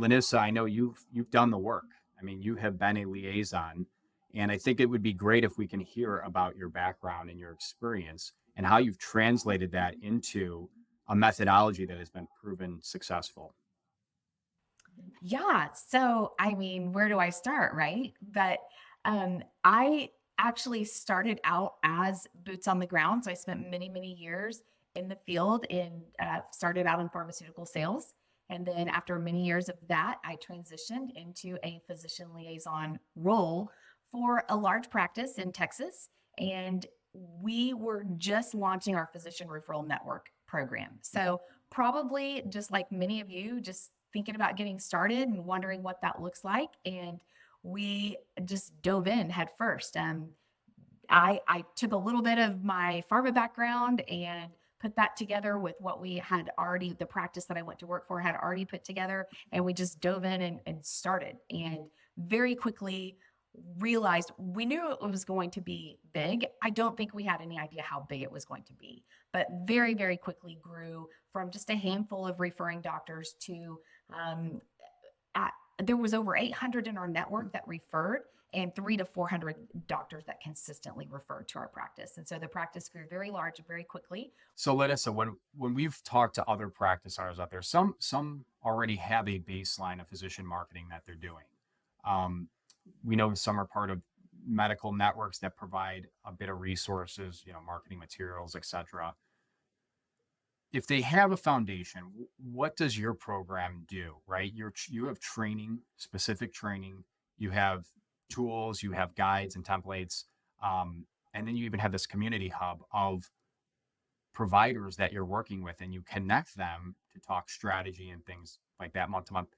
Lanissa, I know you've done the work. I mean, you have been a liaison, and I think it would be great if we can hear about your background and your experience and how you've translated that into a methodology that has been proven successful. Yeah. So, I mean, where do I start, right? But I actually started out as boots on the ground. So I spent many, many years in the field and started out in pharmaceutical sales. And then after many years of that, I transitioned into a physician liaison role for a large practice in Texas. And we were just launching our physician referral network program. So probably just like many of you, just thinking about getting started and wondering what that looks like. And we just dove in head first. I took a little bit of my pharma background and put that together with what we had already, the practice that I went to work for had already put together. And we just dove in and started. And very quickly realized we knew it was going to be big. I don't think we had any idea how big it was going to be, but very, very quickly grew from just a handful of referring doctors to um, at, there was over 800 in our network that referred and 300 to 400 doctors that consistently referred to our practice. And so the practice grew very large very quickly. So, Lanissa, when we've talked to other practice owners out there, some already have a baseline of physician marketing that they're doing. Um, we know some are part of medical networks that provide a bit of resources, marketing materials, etc. If they have a foundation, what does your program do, right? You have training, specific training, you have tools, you have guides and templates, and then you even have this community hub of providers that you're working with, and you connect them to talk strategy and things like that month to month.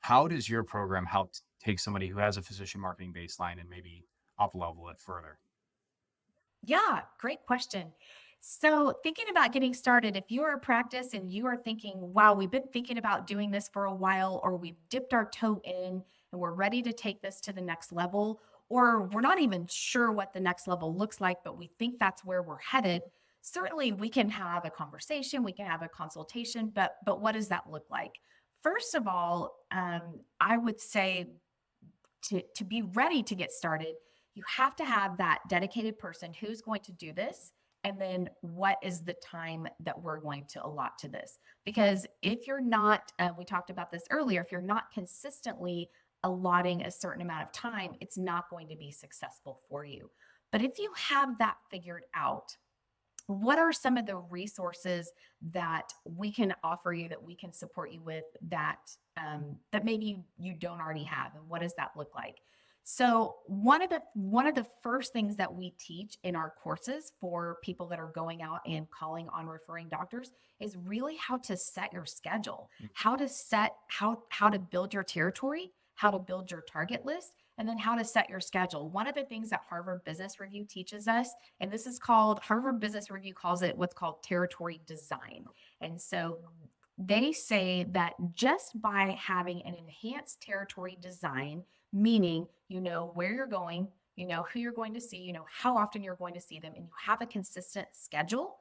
How does your program help take somebody who has a physician marketing baseline and maybe up level it further? Yeah, great question. So, thinking about getting started, if you're a practice and you are thinking, wow, we've been thinking about doing this for a while, or we've dipped our toe in and we're ready to take this to the next level, or we're not even sure what the next level looks like, but we think that's where we're headed, certainly we can have a conversation, we can have a consultation, but what does that look like? First of all, I would say to be ready to get started, you have to have that dedicated person who's going to do this. And then what is the time that we're going to allot to this? Because if you're not, we talked about this earlier, if you're not consistently allotting a certain amount of time, it's not going to be successful for you. But if you have that figured out, what are some of the resources that we can offer you, that we can support you with, that maybe you don't already have, and what does that look like? So one of the first things that we teach in our courses for people that are going out and calling on referring doctors is really how to set your schedule, how to build your territory, how to build your target list, and then how to set your schedule. One of the things that Harvard Business Review teaches us, and this is called, Harvard Business Review calls it what's called territory design. And so they say that just by having an enhanced territory design, meaning you know where you're going, you know who you're going to see, you know how often you're going to see them, and you have a consistent schedule,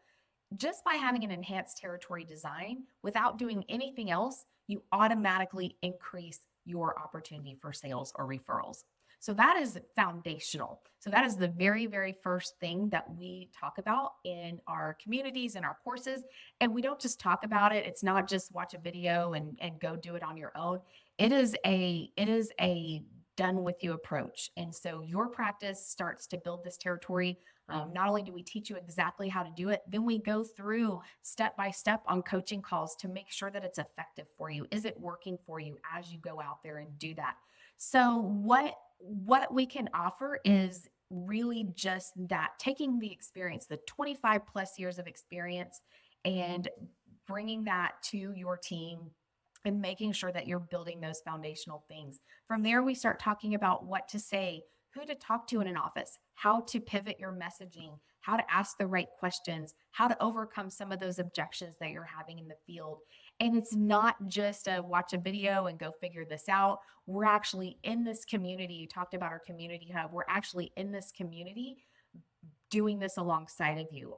just by having an enhanced territory design without doing anything else, you automatically increase your opportunity for sales or referrals. So that is foundational. So that is the very, very first thing that we talk about in our communities and our courses. And we don't just talk about it. It's not just watch a video and go do it on your own. It is a done with you approach. And so your practice starts to build this territory. Not only do we teach you exactly how to do it, then we go through step by step on coaching calls to make sure that it's effective for you. Is it working for you as you go out there and do that? So what we can offer is really just that, taking the experience, the 25 plus years of experience, and bringing that to your team and making sure that you're building those foundational things. From there, we start talking about what to say, who to talk to in an office, how to pivot your messaging, how to ask the right questions, how to overcome some of those objections that you're having in the field. And it's not just a watch a video and go figure this out. We're actually in this community. You talked about our community hub. We're actually in this community doing this alongside of you.